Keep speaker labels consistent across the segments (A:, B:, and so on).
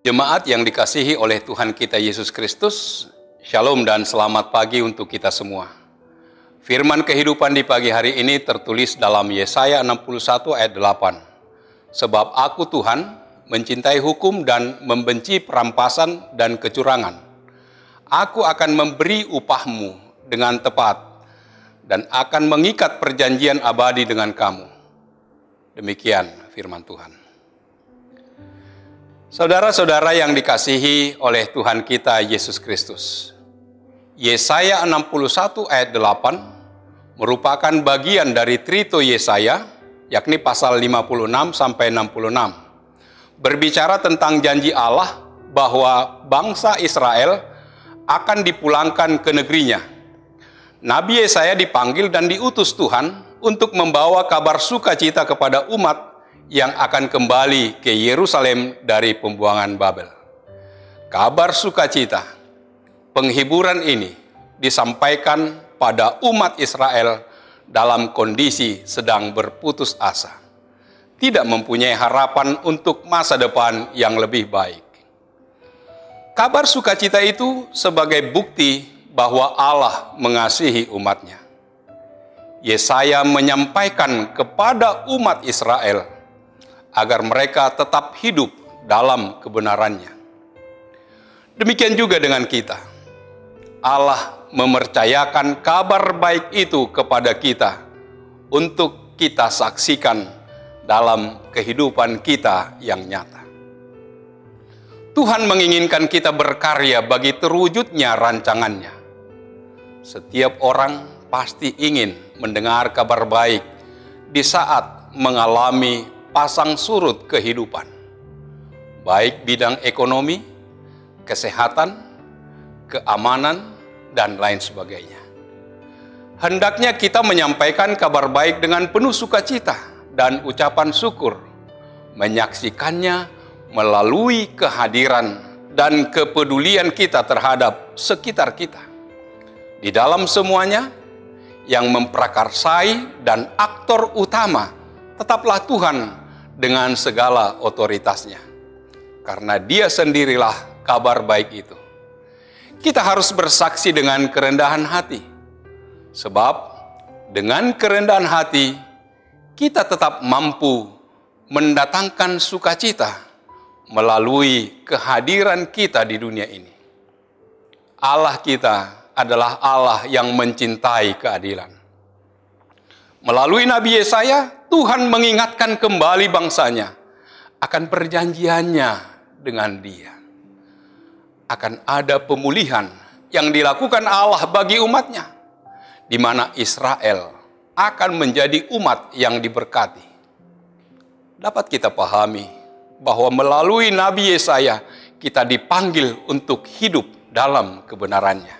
A: Jemaat yang dikasihi oleh Tuhan kita Yesus Kristus, Shalom dan selamat pagi untuk kita semua. Firman kehidupan di pagi hari ini tertulis dalam Yesaya 61 ayat 8. Sebab aku Tuhan mencintai hukum dan membenci perampasan dan kecurangan. Aku akan memberi upahmu dengan tepat dan akan mengikat perjanjian abadi dengan kamu. Demikian firman Tuhan. Saudara-saudara yang dikasihi oleh Tuhan kita Yesus Kristus, Yesaya 61 ayat 8 merupakan bagian dari Trito Yesaya, yakni pasal 56 sampai 66. Berbicara tentang janji Allah bahwa bangsa Israel akan dipulangkan ke negerinya. Nabi Yesaya dipanggil dan diutus Tuhan untuk membawa kabar sukacita kepada umat yang akan kembali ke Yerusalem dari pembuangan Babel. Kabar sukacita, penghiburan ini disampaikan pada umat Israel dalam kondisi sedang berputus asa, tidak mempunyai harapan untuk masa depan yang lebih baik. Kabar sukacita itu sebagai bukti bahwa Allah mengasihi umatnya. Yesaya menyampaikan kepada umat Israel agar mereka tetap hidup dalam kebenarannya. Demikian juga dengan kita. Allah mempercayakan kabar baik itu kepada kita untuk kita saksikan dalam kehidupan kita yang nyata. Tuhan menginginkan kita berkarya bagi terwujudnya rancangannya. Setiap orang pasti ingin mendengar kabar baik di saat mengalami pasang surut kehidupan, baik bidang ekonomi, kesehatan, keamanan, dan lain sebagainya. Hendaknya kita menyampaikan kabar baik dengan penuh sukacita dan ucapan syukur, menyaksikannya melalui kehadiran dan kepedulian kita terhadap sekitar kita. Di dalam semuanya, yang memprakarsai dan aktor utama tetaplah Tuhan dengan segala otoritasnya. Karena Dia sendirilah kabar baik itu. Kita harus bersaksi dengan kerendahan hati. Sebab dengan kerendahan hati, kita tetap mampu mendatangkan sukacita melalui kehadiran kita di dunia ini. Allah kita adalah Allah yang mencintai keadilan. Melalui Nabi Yesaya, Tuhan mengingatkan kembali bangsanya akan perjanjiannya dengan Dia. Akan ada pemulihan yang dilakukan Allah bagi umatnya, di mana Israel akan menjadi umat yang diberkati. Dapat kita pahami bahwa melalui Nabi Yesaya kita dipanggil untuk hidup dalam kebenarannya.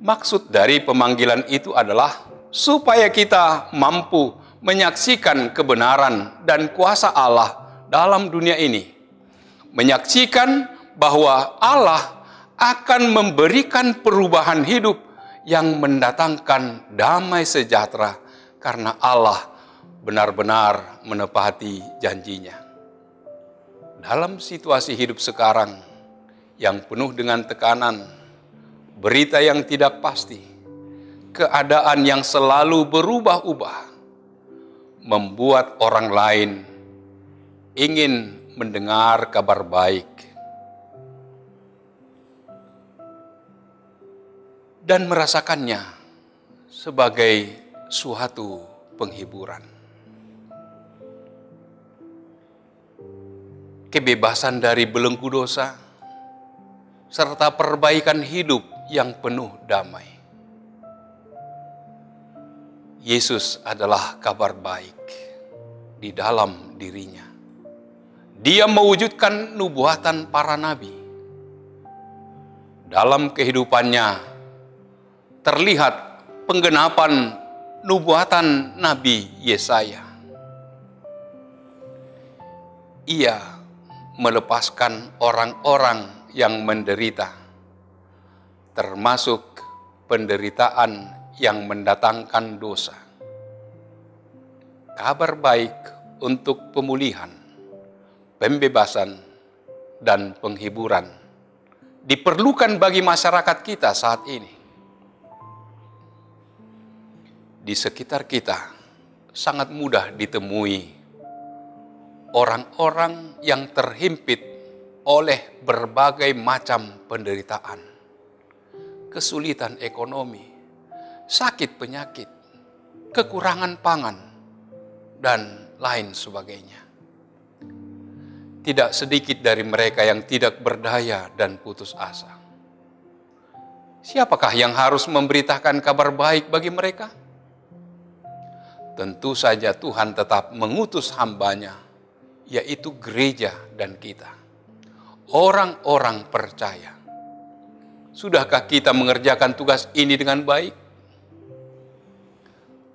A: Maksud dari pemanggilan itu adalah supaya kita mampu menyaksikan kebenaran dan kuasa Allah dalam dunia ini. Menyaksikan bahwa Allah akan memberikan perubahan hidup yang mendatangkan damai sejahtera karena Allah benar-benar menepati janjinya. Dalam situasi hidup sekarang yang penuh dengan tekanan, berita yang tidak pasti, keadaan yang selalu berubah-ubah, membuat orang lain ingin mendengar kabar baik dan merasakannya sebagai suatu penghiburan. Kebebasan dari belenggu dosa, serta perbaikan hidup yang penuh damai. Yesus adalah kabar baik di dalam dirinya. Dia mewujudkan nubuatan para nabi. Dalam kehidupannya terlihat penggenapan nubuatan Nabi Yesaya. Ia melepaskan orang-orang yang menderita, termasuk penderitaan yang mendatangkan dosa. Kabar baik untuk pemulihan, pembebasan, dan penghiburan diperlukan bagi masyarakat kita saat ini. Di sekitar kita sangat mudah ditemui orang-orang yang terhimpit oleh berbagai macam penderitaan, kesulitan ekonomi, sakit penyakit, kekurangan pangan, dan lain sebagainya. Tidak sedikit dari mereka yang tidak berdaya dan putus asa. Siapakah yang harus memberitakan kabar baik bagi mereka? Tentu saja Tuhan tetap mengutus hamba-Nya, yaitu gereja dan kita, orang-orang percaya. Sudahkah kita mengerjakan tugas ini dengan baik?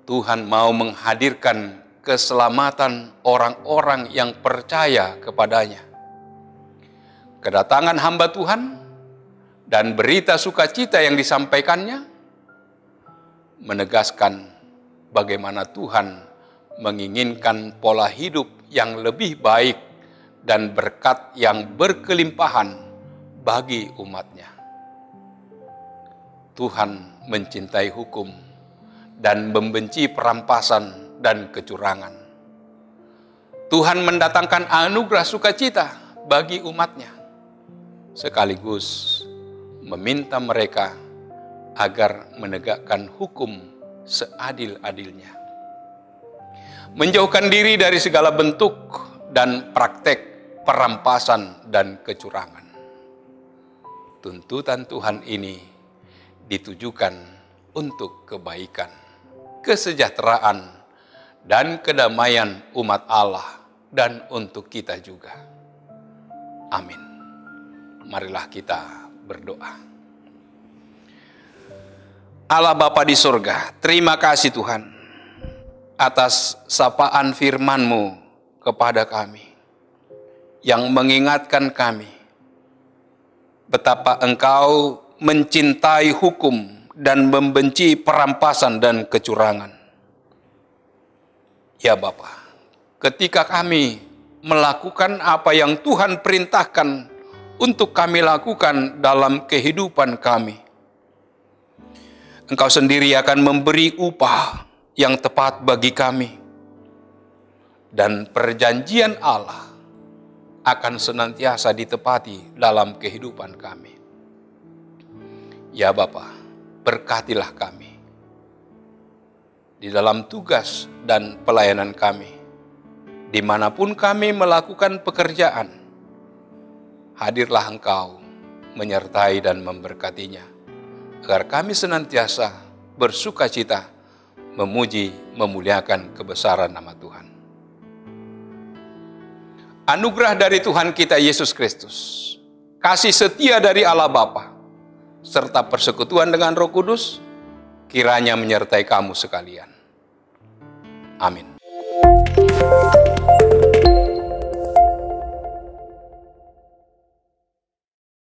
A: Tuhan mau menghadirkan keselamatan orang-orang yang percaya kepadanya. Kedatangan hamba Tuhan dan berita sukacita yang disampaikannya menegaskan bagaimana Tuhan menginginkan pola hidup yang lebih baik dan berkat yang berkelimpahan bagi umat-Nya. Tuhan mencintai hukum dan membenci perampasan dan kecurangan. Tuhan mendatangkan anugerah sukacita bagi umat-Nya, sekaligus meminta mereka agar menegakkan hukum seadil-adilnya. Menjauhkan diri dari segala bentuk dan praktek perampasan dan kecurangan. Tuntutan Tuhan ini ditujukan untuk kebaikan, kesejahteraan, dan kedamaian umat Allah dan untuk kita juga. Amin. Marilah kita berdoa. Allah Bapa di surga, terima kasih Tuhan atas sapaan firman-Mu kepada kami yang mengingatkan kami betapa Engkau mencintai hukum dan membenci perampasan dan kecurangan. Ya Bapa, ketika kami melakukan apa yang Tuhan perintahkan untuk kami lakukan dalam kehidupan kami, Engkau sendiri akan memberi upah yang tepat bagi kami. Dan perjanjian Allah akan senantiasa ditepati dalam kehidupan kami. Ya Bapa, berkatilah kami di dalam tugas dan pelayanan kami, dimanapun kami melakukan pekerjaan. Hadirlah Engkau menyertai dan memberkatinya, agar kami senantiasa bersukacita memuji, memuliakan kebesaran nama Tuhan. Anugerah dari Tuhan kita Yesus Kristus, kasih setia dari Allah Bapa, serta persekutuan dengan Roh Kudus, kiranya menyertai kamu sekalian. Amin.